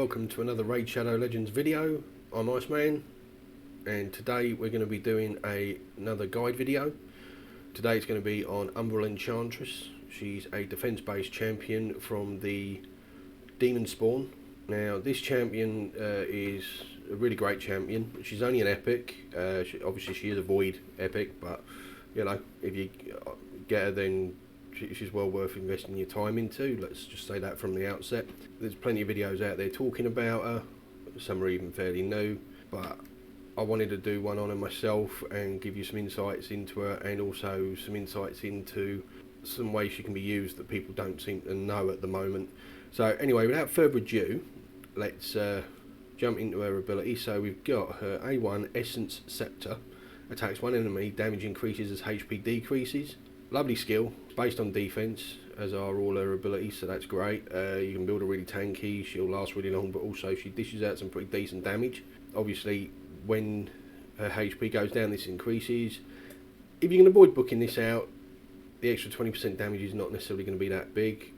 welcome to another Raid Shadow Legends video. I'm IceMan, and today we're going to be doing another guide video. Today it's going to be on Umbral Enchantress. She's a defense based champion from the Demon Spawn. Now this champion is a really great champion. She's only an epic. Obviously she is a void epic, but you know, if you get her, then she's well worth investing your time into. Let's just say that from the outset. There's plenty of videos out there talking about her. Some are even fairly new, but I wanted to do one on her myself and give you some insights into her, and also some insights into some ways she can be used that people don't seem to know at the moment. So anyway, without further ado, let's jump into her ability. So we've got her A1 Essence Scepter. Attacks one enemy, damage increases as HP decreases. Lovely skill. It's based on defense, as are all her abilities, so that's great. You can build her really tanky, she'll last really long, but also she dishes out some pretty decent damage. Obviously when her HP goes down, this increases. If you can avoid booking this out, the extra 20% damage is not necessarily going to be that big,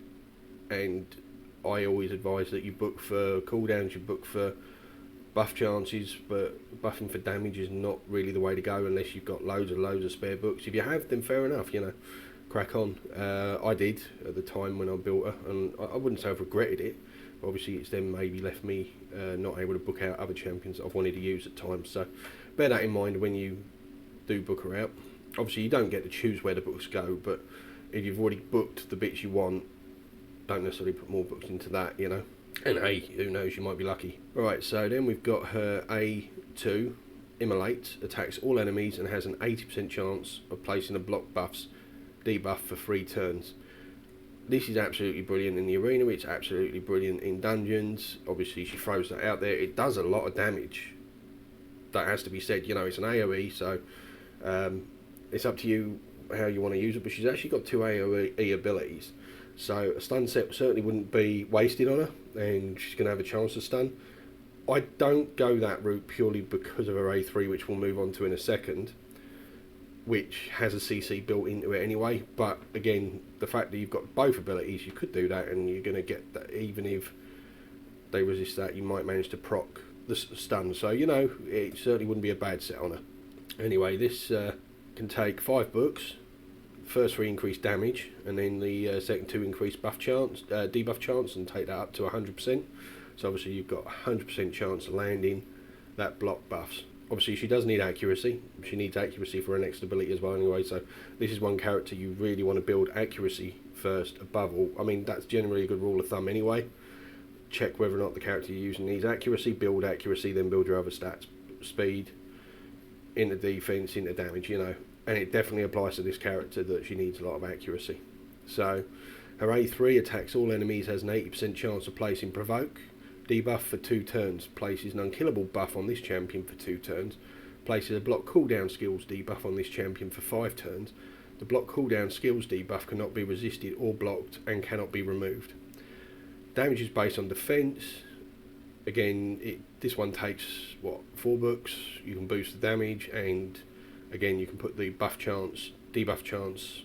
and I always advise that you book for cooldowns, you book for buff chances, but buffing for damage is not really the way to go unless you've got loads of spare books. If you have, then fair enough, you know, crack on. I did at the time when I built her, and I wouldn't say I've regretted it. Obviously it's then maybe left me not able to book out other champions that I've wanted to use at times, so bear that in mind when you do book her out. Obviously you don't get to choose where the books go, but if you've already booked the bits you want, don't necessarily put more books into that, you know. And hey, who knows, you might be lucky. Alright, so then we've got her A2, Immolate, attacks all enemies and has an 80% chance of placing a block buff's debuff for 3 turns. This is absolutely brilliant in the arena, it's absolutely brilliant in dungeons. Obviously she throws that out there, it does a lot of damage. That has to be said, you know, it's an AoE, so it's up to you how you want to use it, but she's actually got 2 AoE abilities. So a stun set certainly wouldn't be wasted on her, and she's going to have a chance to stun. I don't go that route purely because of her A3, which we'll move on to in a second, which has a CC built into it anyway. But again, the fact that you've got both abilities, you could do that, and you're going to get that. Even if they resist that, you might manage to proc the stun. So, you know, it certainly wouldn't be a bad set on her. Anyway, this can take 5 books. First 3 increase damage, and then the second 2 increase buff chance, debuff chance, and take that up to 100%. So obviously you've got 100% chance of landing that block buffs. Obviously she does need accuracy. She needs accuracy for her next ability as well anyway, so this is one character you really want to build accuracy first above all. I mean, that's generally a good rule of thumb anyway. Check whether or not the character you're using needs accuracy, build accuracy, then build your other stats. Speed, into defense, into damage, you know. And it definitely applies to this character that she needs a lot of accuracy. So her A3 attacks all enemies, has an 80% chance of placing provoke. Debuff for 2 turns, places an unkillable buff on this champion for 2 turns. Places a block cooldown skills debuff on this champion for 5 turns. The block cooldown skills debuff cannot be resisted or blocked and cannot be removed. Damage is based on defense. Again, this one takes, what, 4 books. You can boost the damage, and again, you can put the buff chance, debuff chance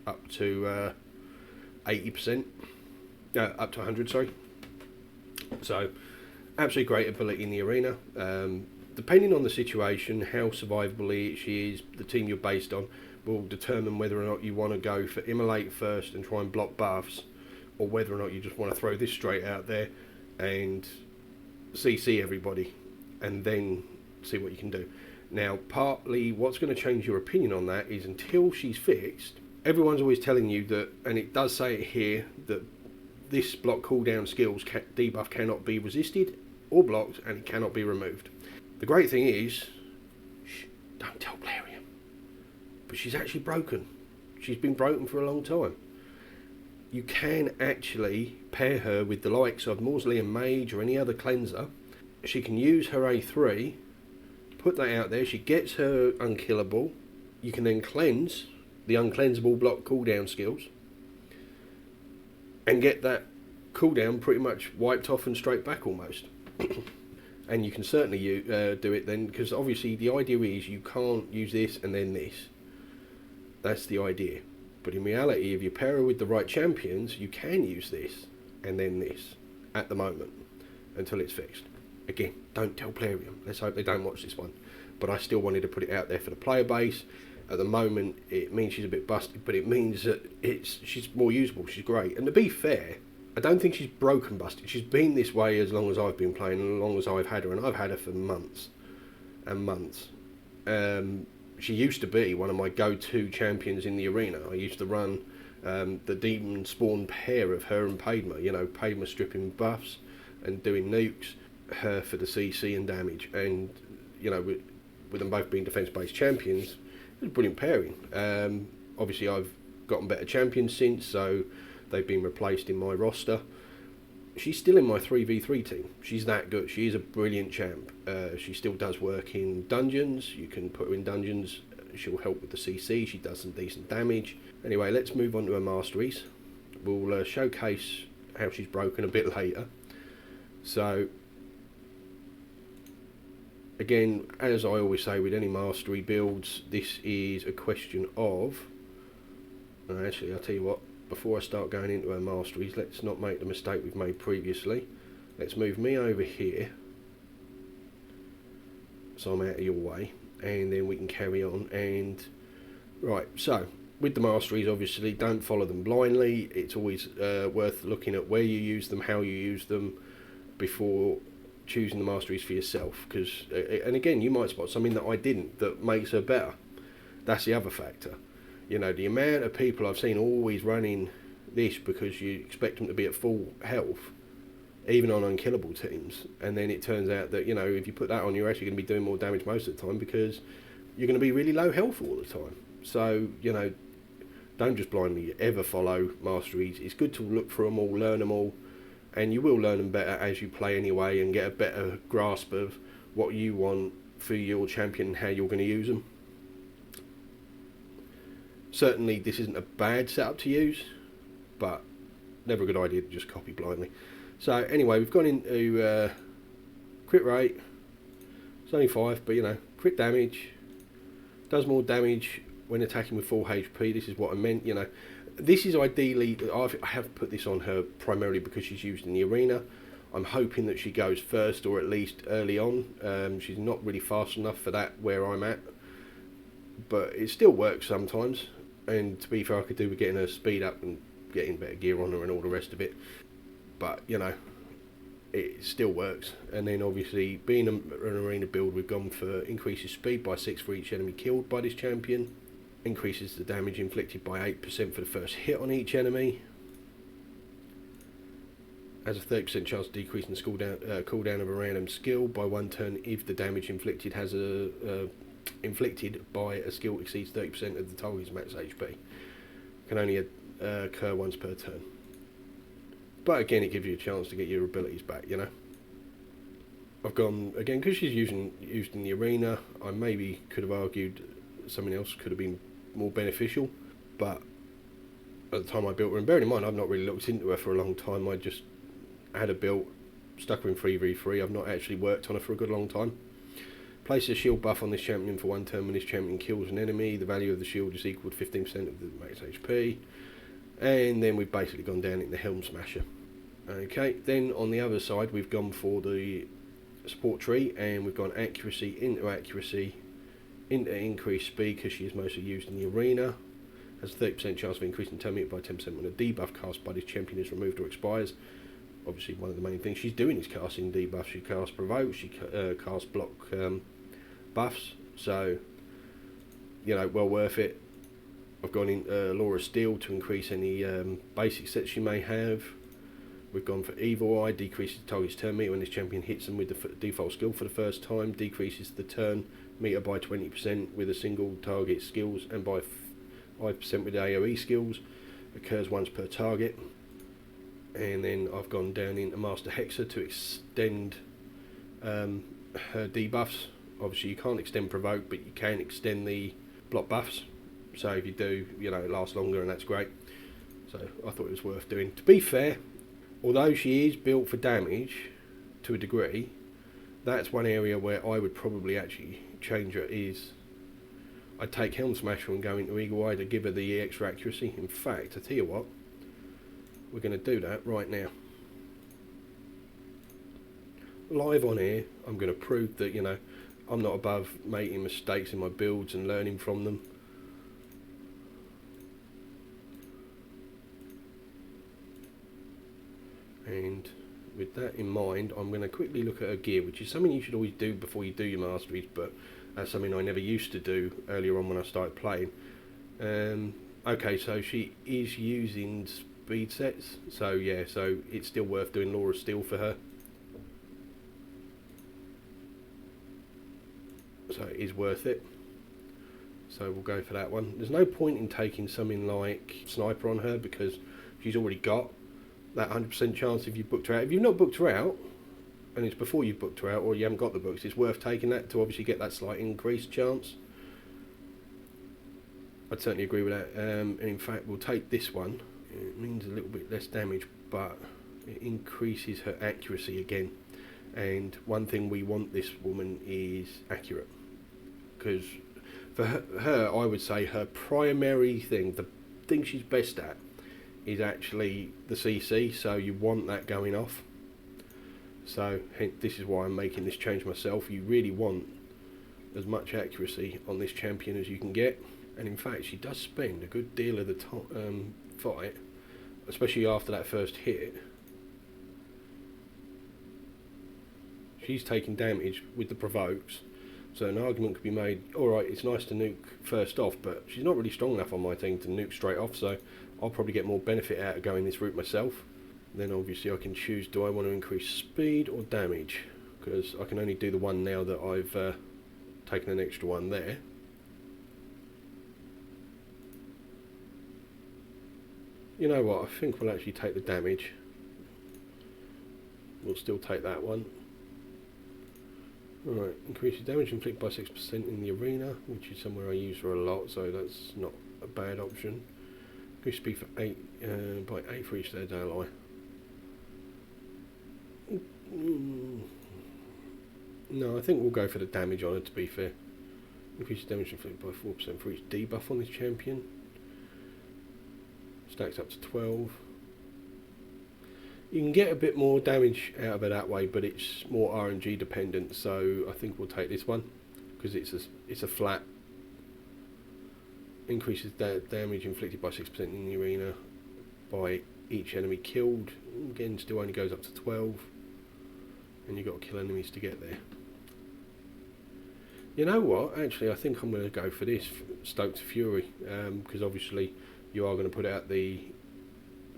up to 80%, up to 100, sorry. So, absolutely great ability in the arena. Depending on the situation, how survivable she is, the team you're based on will determine whether or not you want to go for Immolate first and try and block buffs, or whether or not you just want to throw this straight out there and CC everybody, and then see what you can do. Now, partly what's going to change your opinion on that is until she's fixed, everyone's always telling you that, and it does say it here, that this block cooldown skills debuff cannot be resisted or blocked, and it cannot be removed. The great thing is, shh, don't tell Blarium, but she's actually broken. She's been broken for a long time. You can actually pair her with the likes of Mausoleum Mage or any other cleanser. She can use her A3, put that out there, she gets her unkillable. You can then cleanse the uncleansable block cooldown skills and get that cooldown pretty much wiped off and straight back almost. And you can certainly do it then, because obviously the idea is you can't use this and then this. That's the idea. But in reality, if you pair her with the right champions, you can use this and then this at the moment. until it's fixed. Again, don't tell Plarium. Let's hope they don't watch this one. But I still wanted to put it out there for the player base. At the moment, it means she's a bit busted, but it means that she's more usable. She's great. And to be fair, I don't think she's broken busted. She's been this way as long as I've been playing and as long as I've had her. And I've had her for months and months. She used to be one of my go-to champions in the arena. I used to run the demon spawn pair of her and Padma. You know, Padma stripping buffs and doing nukes, her for the CC and damage. And, you know, with them both being defence-based champions, it was a brilliant pairing. Obviously, I've gotten better champions since, so they've been replaced in my roster. She's still in my 3v3 team. She's that good. She is a brilliant champ. She still does work in dungeons. You can put her in dungeons. She'll help with the CC. She does some decent damage. Anyway, let's move on to her masteries. We'll showcase how she's broken a bit later. So, again, as I always say with any mastery builds, this is a question of... Actually, I'll tell you what. Before I start going into our masteries, let's not make the mistake we've made previously. Let's move me over here, so I'm out of your way, and then we can carry on. And right, so with the masteries, obviously don't follow them blindly. It's always worth looking at where you use them, how you use them, before choosing the masteries for yourself. Because, and again, you might spot something that I didn't that makes her better. That's the other factor. You know, the amount of people I've seen always running this because you expect them to be at full health, even on unkillable teams, and then it turns out that, you know, if you put that on, you're actually going to be doing more damage most of the time because you're going to be really low health all the time. So, you know, don't just blindly ever follow masteries. It's good to look for them all, learn them all, and you will learn them better as you play anyway and get a better grasp of what you want for your champion and how you're going to use them. Certainly this isn't a bad setup to use, but never a good idea to just copy blindly. So anyway, we've gone into crit rate. It's only 5, but you know, crit damage. Does more damage when attacking with full HP. This is what I meant, you know. This is ideally, I have put this on her primarily because she's used in the arena. I'm hoping that she goes first or at least early on. She's not really fast enough for that where I'm at, but it still works sometimes. And to be fair, I could do with getting her speed up and getting better gear on her and all the rest of it. But, you know, it still works. And then obviously, being an arena build, we've gone for increases speed by 6 for each enemy killed by this champion. Increases the damage inflicted by 8% for the first hit on each enemy. Has a 30% chance of decreasing the cooldown of a random skill by 1 turn if the damage inflicted has inflicted by a skill exceeds 30% of the target's max HP. Can only occur once per turn. But again, it gives you a chance to get your abilities back, you know. I've gone, again, because she's used in the arena, I maybe could have argued something else could have been more beneficial, but at the time I built her, and bearing in mind I've not really looked into her for a long time, I just had her built, stuck her in 3v3, I've not actually worked on her for a good long time. Place a shield buff on this champion for 1 turn when this champion kills an enemy. The value of the shield is equal to 15% of the max HP. And then we've basically gone down into Helm Smasher. Okay, then on the other side we've gone for the support tree, and we've gone accuracy into increased speed because she is mostly used in the arena. Has a 30% chance of increasing turn meter by 10% when a debuff cast by this champion is removed or expires. Obviously, one of the main things she's doing is casting debuffs. She casts provoke, she casts block buffs, so, you know, well worth it. I've gone in Law of Steel to increase any basic sets she may have. We've gone for Evil Eye, decreases the target's turn meter when this champion hits them with the default skill for the first time, decreases the turn meter by 20% with a single target skills and by 5% with AoE skills, occurs once per target. And then I've gone down into Master Hexer to extend her debuffs. Obviously you can't extend Provoke, but you can extend the block buffs. So if you do, you know, it lasts longer, and that's great. So I thought it was worth doing. To be fair, although she is built for damage to a degree, that's one area where I would probably actually change her. Is I'd take Helm Smasher and go into Eagle Eye to give her the extra accuracy. In fact, I tell you what, we're going to do that right now. live on here, I'm going to prove that, you know, I'm not above making mistakes in my builds and learning from them. And with that in mind, I'm going to quickly look at her gear, which is something you should always do before you do your masteries, but that's something I never used to do earlier on when I started playing. Okay, so she is using speed sets, so yeah, so it's still worth doing Laura Steel for her. So it is worth it. So we'll go for that one. There's no point in taking something like Sniper on her because she's already got that 100% chance if you booked her out. If you've not booked her out, and it's before you've booked her out or you haven't got the books, it's worth taking that to obviously get that slight increased chance. I'd certainly agree with that. And in fact, we'll take this one. It means a little bit less damage, but it increases her accuracy again. And one thing we want this woman is accurate. Because for her, I would say her primary thing, the thing she's best at, is actually the CC, so you want that going off. So this is why I'm making this change myself. You really want as much accuracy on this champion as you can get. And in fact, she does spend a good deal of the fight, especially after that first hit. She's taking damage with the provokes, so an argument could be made, alright, it's nice to nuke first off, but she's not really strong enough on my team to nuke straight off, so I'll probably get more benefit out of going this route myself. Then obviously I can choose, do I want to increase speed or damage? Because I can only do the one now that I've taken an extra one there. You know what, I think we'll actually take the damage. We'll still take that one. Alright, increases damage inflicted by 6% in the arena, which is somewhere I use her a lot, so that's not a bad option. Increase speed for 8 by 8 for each third ally. No, I think we'll go for the damage on her, to be fair. Increases damage inflicted by 4% for each debuff on this champion. Stacks up to 12. You can get a bit more damage out of it that way, but it's more RNG dependent, so I think we'll take this one because it's a flat. Increases damage inflicted by 6% in the arena by each enemy killed. Again, still only goes up to 12, and you've got to kill enemies to get there. You know what? Actually, I think I'm going to go for this Stoked Fury, because obviously you are going to put out the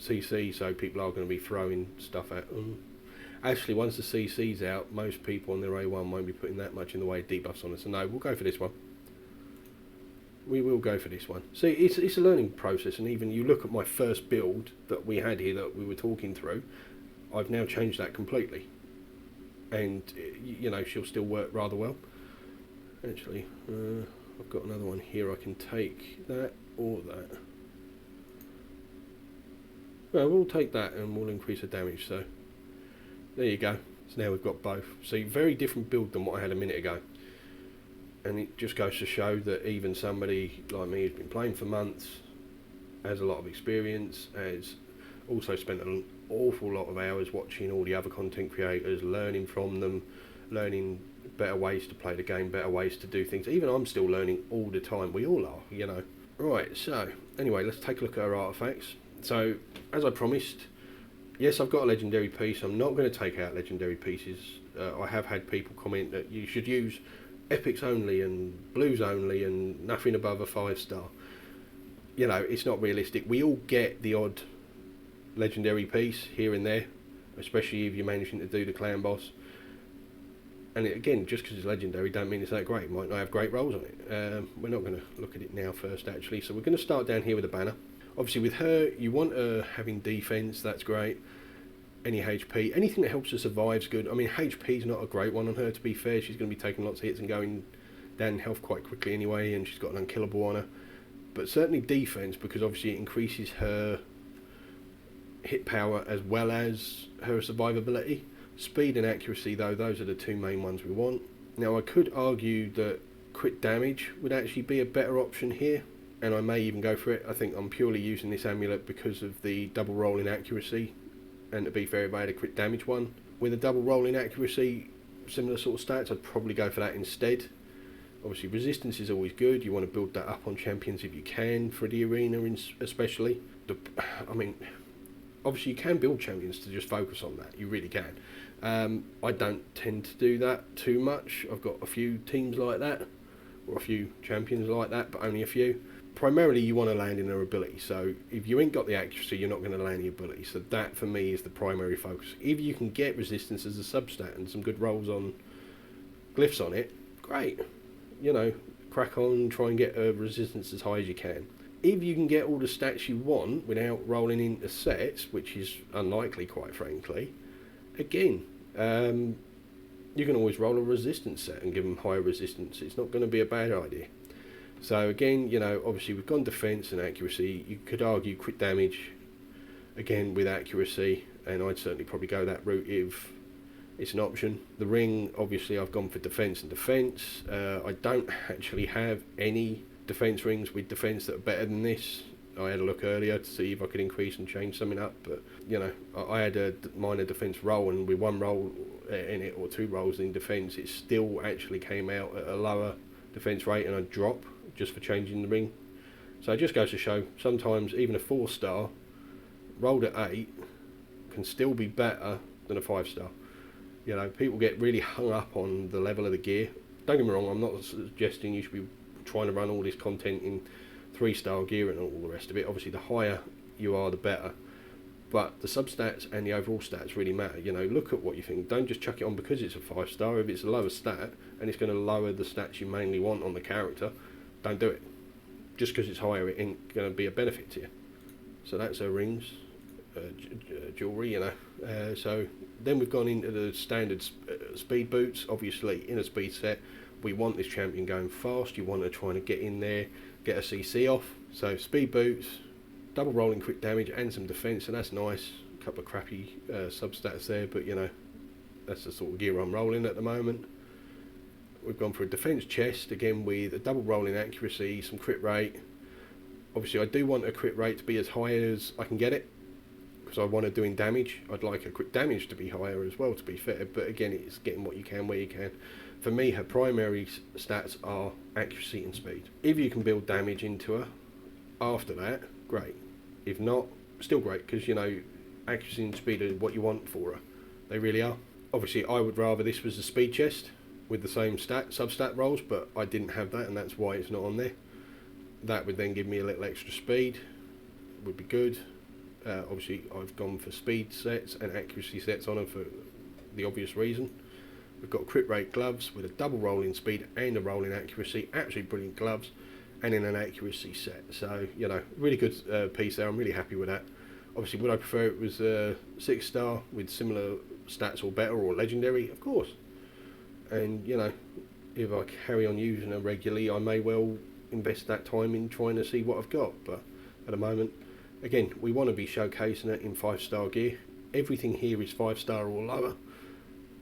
CC, so people are going to be throwing stuff at them. Actually, once the CC's out, most people on their A1 won't be putting that much in the way of debuffs on us. So no, we'll go for this one. We will go for this one. See, it's a learning process, and even you look at my first build that we had here that we were talking through, I've now changed that completely. And, you know, she'll still work rather well. Actually, I've got another one here. I can take that or that. Well, we'll take that and we'll increase the damage, so there you go. So now we've got both. See, very different build than what I had a minute ago. And it just goes to show that even somebody like me who's been playing for months, has a lot of experience, has also spent an awful lot of hours watching all the other content creators, learning from them, learning better ways to play the game, better ways to do things. Even I'm still learning all the time. We all are, you know. Right, so anyway, let's take a look at our artifacts. So, as I promised, yes, I've got a legendary piece. I'm not going to take out legendary pieces. I have had people comment that you should use epics only and blues only and nothing above a 5-star. You know, it's not realistic. We all get the odd legendary piece here and there, especially if you're managing to do the clan boss. And again, just because it's legendary don't mean it's that great. It might not have great rolls on it. We're not going to look at it now first, actually. So we're going to start down here with a banner. Obviously with her, you want her having defense, that's great. Any HP, anything that helps her survive is good. I mean, HP is not a great one on her, to be fair. She's going to be taking lots of hits and going down in health quite quickly anyway, and she's got an unkillable on her. But certainly defense, because obviously it increases her hit power as well as her survivability. Speed and accuracy, though, those are the two main ones we want. Now, I could argue that crit damage would actually be a better option here, and I may even go for it. I think I'm purely using this amulet because of the double roll in accuracy, and to be fair, if I had a crit damage one, with a double rolling accuracy, similar sort of stats, I'd probably go for that instead. Obviously resistance is always good, you want to build that up on champions if you can, for the arena especially. I mean, obviously you can build champions to just focus on that, you really can. I don't tend to do that too much. I've got a few teams like that, or a few champions like that, but only a few. Primarily you want to land in their ability, so if you ain't got the accuracy, you're not going to land the ability, so that for me is the primary focus. If you can get resistance as a substat and some good rolls on glyphs on it, great. You know, crack on, try and get resistance as high as you can. If you can get all the stats you want without rolling into sets, which is unlikely quite frankly, again, you can always roll a resistance set and give them higher resistance. It's not going to be a bad idea. So again, you know, obviously we've gone defense and accuracy. You could argue crit damage again with accuracy, and I'd certainly probably go that route if it's an option. The ring, obviously I've gone for defense and defense. I don't actually have any defense rings with defense that are better than this. I had a look earlier to see if I could increase and change something up, but you know, I had a minor defense roll, and with one roll in it or two rolls in defense, it still actually came out at a lower defense rate and a drop just for changing the ring. So it just goes to show sometimes even a 4-star rolled at 8 can still be better than a 5-star. You know, people get really hung up on the level of the gear. Don't get me wrong, I'm not suggesting you should be trying to run all this content in 3-star gear and all the rest of it. Obviously the higher you are the better, but the substats and the overall stats really matter. You know, look at what you think. Don't just chuck it on because it's a 5-star. If it's a lower stat and it's going to lower the stats you mainly want on the character, don't do it. Just because it's higher, it ain't going to be a benefit to you. So that's our rings, jewellery, you know. So then we've gone into the standard speed boots. Obviously in a speed set, we want this champion going fast. You want to try and get in there, get a CC off. So speed boots, double rolling quick damage and some defense, and that's nice. A couple of crappy substats there, but you know, that's the sort of gear I'm rolling at the moment. We've gone for a defense chest again with a double rolling accuracy, some crit rate. Obviously I do want a crit rate to be as high as I can get it, because I want to doing damage. I'd like a crit damage to be higher as well, to be fair, but again, it's getting what you can where you can. For me, her primary stats are accuracy and speed. If you can build damage into her after that, great. If not, still great, because you know, accuracy and speed are what you want for her. They really are. Obviously I would rather this was a speed chest with the same substat rolls, but I didn't have that, and that's why it's not on there. That would then give me a little extra speed, would be good. Obviously I've gone for speed sets and accuracy sets on them for the obvious reason. We've got crit rate gloves with a double rolling speed and a rolling accuracy, absolutely brilliant gloves, and in an accuracy set. So you know, really good piece there. I'm really happy with that. Obviously would I prefer it was a 6-star with similar stats or better, or legendary? Of course. And you know, if I carry on using them regularly, I may well invest that time in trying to see what I've got. But at the moment, again, we want to be showcasing it in 5-star gear. Everything here is 5-star or lower.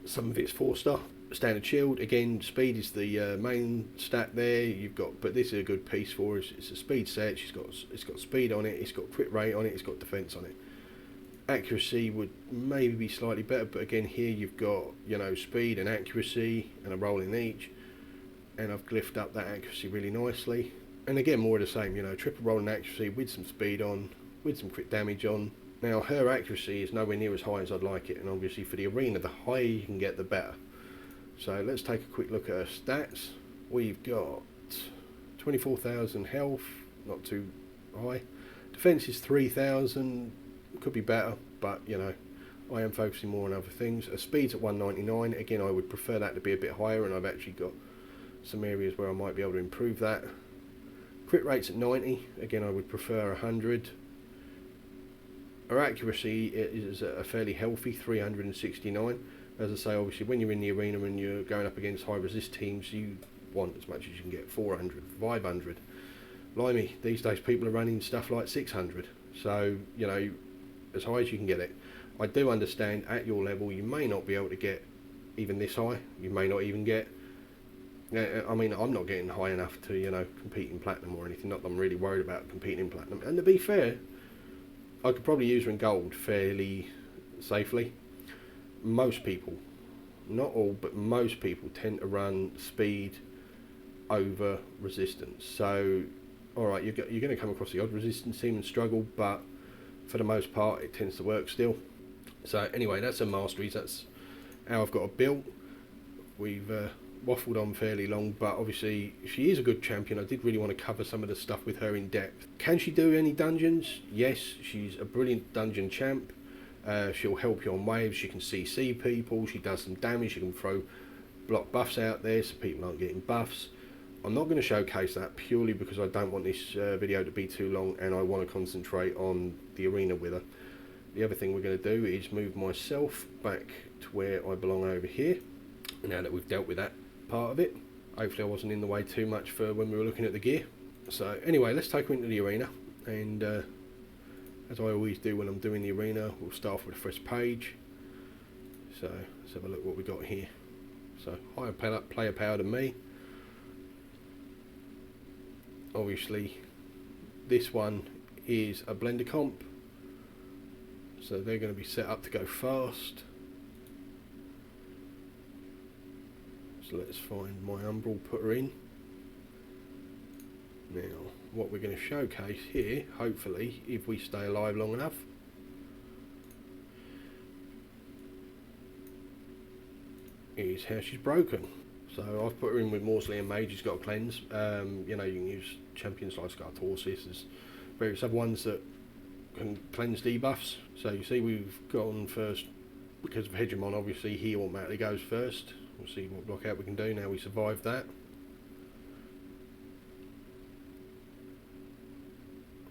Some of it's 4-star. Standard shield, again, speed is the main stat there. You've got, but this is a good piece for us. It's a speed set. It's got speed on it. It's got crit rate on it. It's got defense on it. Accuracy would maybe be slightly better, but again here you've got, you know, speed and accuracy and a roll in each, and I've glyphed up that accuracy really nicely. And again, more of the same, you know, triple roll and accuracy with some speed on, with some crit damage on. Now her accuracy is nowhere near as high as I'd like it, and obviously for the arena, the higher you can get the better. So let's take a quick look at her stats. We've got 24,000 health, not too high. Defense is 3,000. Could be better, but you know, I am focusing more on other things. Speed's at 199. Again, I would prefer that to be a bit higher, and I've actually got some areas where I might be able to improve that. Crit rate's at 90. Again, I would prefer 100. Her accuracy is a fairly healthy 369. As I say, obviously when you're in the arena and you're going up against high resist teams, you want as much as you can get. 400, 500. Blimey, these days people are running stuff like 600. So, you know, as high as you can get it. I do understand at your level you may not be able to get even this high. You may not even get, I mean, I'm not getting high enough to, you know, compete in platinum or anything. Not that I'm really worried about competing in platinum. And to be fair, I could probably use her in gold fairly safely. most people, not all, but most people tend to run speed over resistance. So, alright, you're going to come across the odd resistance team and struggle, but for the most part it tends to work still. So anyway, that's a Masteries, that's how I've got it built. We've waffled on fairly long, but obviously she is a good champion. I did really want to cover some of the stuff with her in depth. Can she do any dungeons? Yes, she's a brilliant dungeon champ. She'll help you on waves, she can CC people, she does some damage, she can throw block buffs out there so people aren't getting buffs. I'm not going to showcase that purely because I don't want this video to be too long, and I want to concentrate on the arena with her. The other thing we're going to do is move myself back to where I belong over here, now that we've dealt with that part of it. Hopefully I wasn't in the way too much for when we were looking at the gear. So anyway, let's take her into the arena, and as I always do when I'm doing the arena, we'll start off with a fresh page. So let's have a look what we got here. So higher player power than me. Obviously this one is a blender comp, so they're going to be set up to go fast. So let's find my Umbral, put her in. Now what we're going to showcase here, hopefully if we stay alive long enough, is how she's broken. So I've put her in with Morsley and Mage, she's got a cleanse. You know, you can use champions like Scartorsis, there's various other ones that can cleanse debuffs. So you see we've gone first because of Hegemon, obviously he automatically goes first. We'll see what block out we can do now we survived that.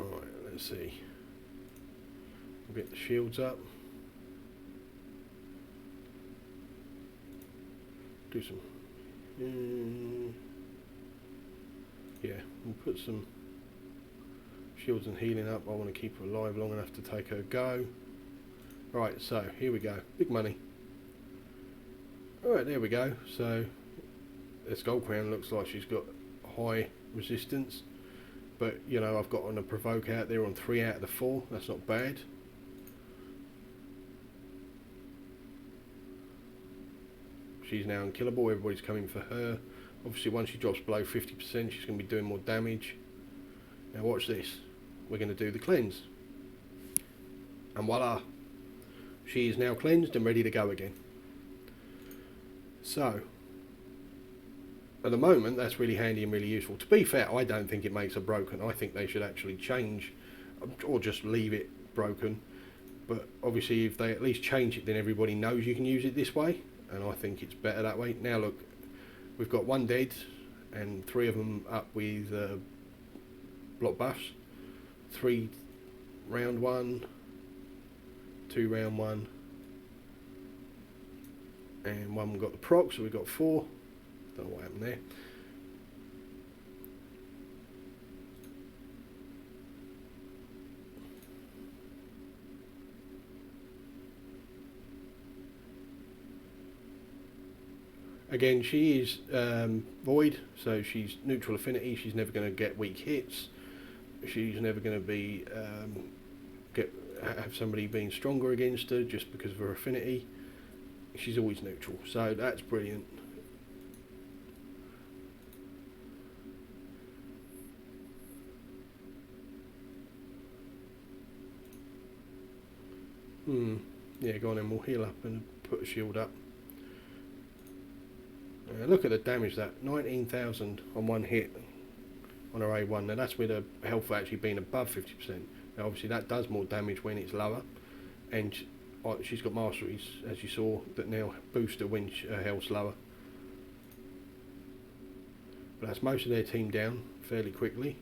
Alright, let's see. We'll get the shields up. Do some... yeah, we'll put some shields and healing up. I want to keep her alive long enough to take her go. Right, so here we go. Big money. Alright, there we go. So this gold crown looks like she's got high resistance, but you know, I've got on a provoke out there on 3 out of the 4. That's not bad. She's now unkillable, everybody's coming for her. Obviously once she drops below 50% she's going to be doing more damage. Now watch this, we're going to do the cleanse, and voila, she is now cleansed and ready to go again. So at the moment that's really handy and really useful. To be fair, I don't think it makes her broken. I think they should actually change, or just leave it broken, but obviously if they at least change it then everybody knows you can use it this way, and I think it's better that way. Now look, we've got 1 dead and 3 of them up with block buffs. 3 round 1, 2 round 1, and 1 got the proc, so we've got 4. Don't know what happened there. Again, she is void, so she's neutral affinity. She's never going to get weak hits. She's never going to be have somebody being stronger against her just because of her affinity. She's always neutral, so that's brilliant. Yeah, go on then, we'll heal up and put a shield up. Look at the damage, that 19,000 on 1 hit on her A1. Now that's with her health actually being above 50%. Now obviously that does more damage when it's lower, and she's got Masteries, as you saw, that now boost her when her health's lower. But that's most of their team down fairly quickly.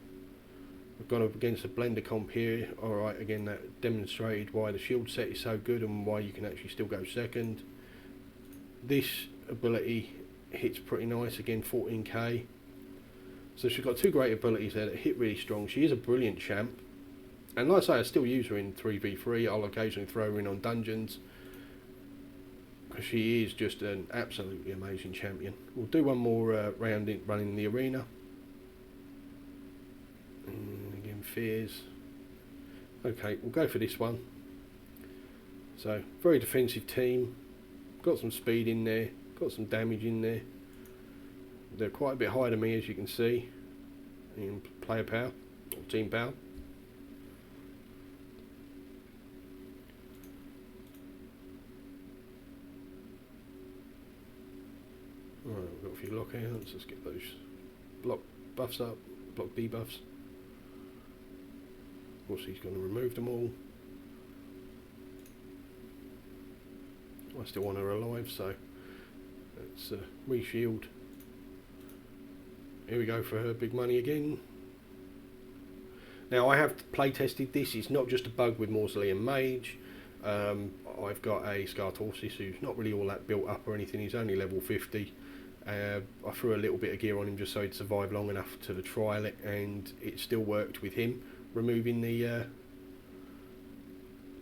We've gone up against a blender comp here. Alright, again that demonstrated why the shield set is so good and why you can actually still go second. This ability hits pretty nice, again 14k. So she's got 2 great abilities there that hit really strong. She is a brilliant champ, and like I say, I still use her in 3v3. I'll occasionally throw her in on dungeons because she is just an absolutely amazing champion. We'll do one more round running the arena. And again, fears. Okay, we'll go for this one. So very defensive team. got some speed in there, got some damage in there. They're quite a bit higher than me, as you can see, in player power, or team power. Right, we've got a few lockouts. Let's get those block buffs up, block debuffs. Of course, he's going to remove them all. I still want her alive, so let's re-shield. Here we go for her big money again. Now, I have play tested this. It's not just a bug with Mausoleum Mage. I've got a Scartorsis who's not really all that built up or anything. He's only level 50. I threw a little bit of gear on him just so he'd survive long enough to trial it, and it still worked with him, removing the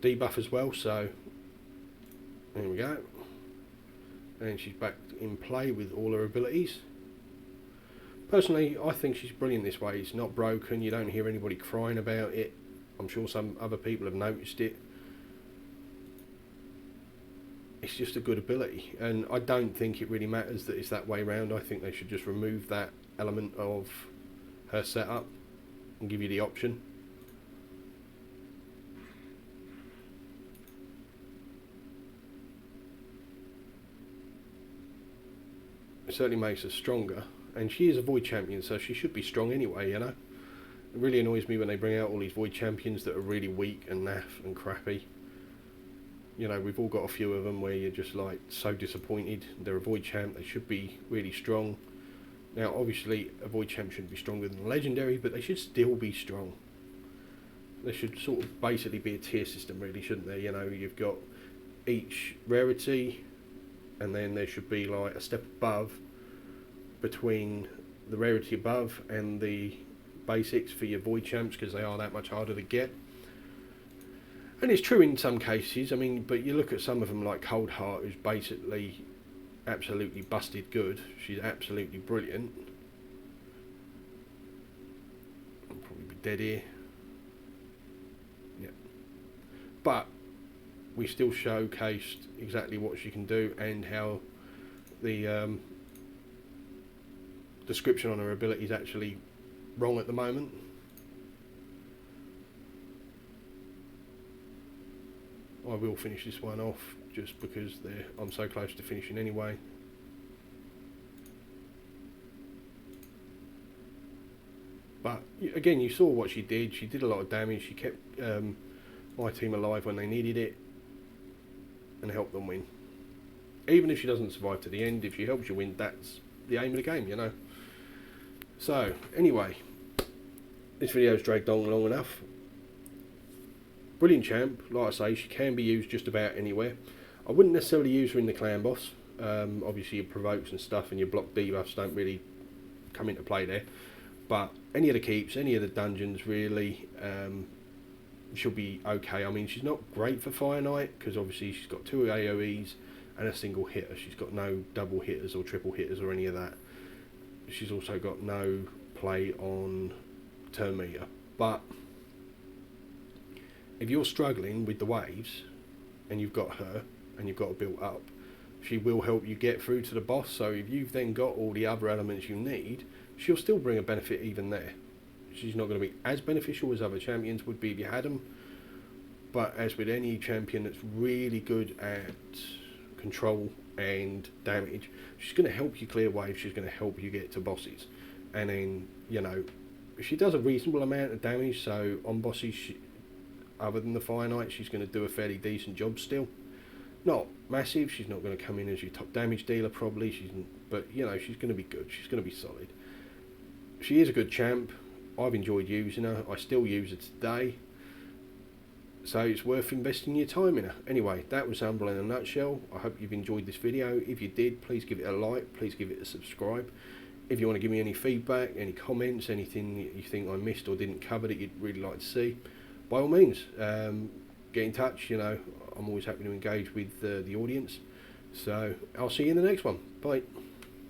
debuff as well. So there we go, and she's back in play with all her abilities. Personally, I think she's brilliant this way. It's not broken, you don't hear anybody crying about it. I'm sure some other people have noticed it. It's just a good ability, and I don't think it really matters that it's that way round. I think they should just remove that element of her setup and give you the option. It certainly makes her stronger, and she is a Void Champion, so she should be strong anyway, you know. It really annoys me when they bring out all these Void Champions that are really weak and naff and crappy. You know, we've all got a few of them where you're just like so disappointed. They're a Void Champ, they should be really strong. Now obviously a Void Champ shouldn't be stronger than a Legendary, but they should still be strong. There should sort of basically be a tier system really, shouldn't there? You know, you've got each rarity, and then there should be like a step above between the rarity above and the basics for your Void Champs, because they are that much harder to get. And it's true in some cases, I mean, but you look at some of them like Cold Heart, who's basically absolutely busted good. She's absolutely brilliant. I'll probably be dead here. Yeah. But we still showcased exactly what she can do and how the description on her ability is actually wrong at the moment. I will finish this one off just because I'm so close to finishing anyway. But again, you saw what she did. She did a lot of damage. She kept my team alive when they needed it and helped them win. Even if she doesn't survive to the end, if she helps you win, that's the aim of the game, you know. So anyway, this video's dragged on long enough. Brilliant champ, like I say, she can be used just about anywhere. I wouldn't necessarily use her in the clan boss. Obviously your provokes and stuff and your block debuffs don't really come into play there. But any of the keeps, any of the dungeons really, she'll be okay. I mean, she's not great for Fire Knight because obviously she's got 2 AoEs and a single hitter. She's got no double hitters or triple hitters or any of that. She's also got no play on turn meter. But if you're struggling with the waves and you've got her and you've got her built up, she will help you get through to the boss. So if you've then got all the other elements you need, she'll still bring a benefit even there. She's not going to be as beneficial as other champions would be if you had them, but as with any champion that's really good at control and damage, she's going to help you clear waves, she's going to help you get to bosses. And then, you know, she does a reasonable amount of damage, so on bosses, other than the Fire Knight, she's going to do a fairly decent job still. Not massive, she's not going to come in as your top damage dealer probably, but you know, she's going to be good, she's going to be solid. She is a good champ. I've enjoyed using her, I still use her today, so it's worth investing your time in her. Anyway, that was Umbral in a nutshell. I hope you've enjoyed this video. If you did, please give it a like, please give it a subscribe. If you want to give me any feedback, any comments, anything you think I missed or didn't cover that you'd really like to see, by all means, get in touch. You know, I'm always happy to engage with the audience. So I'll see you in the next one. Bye.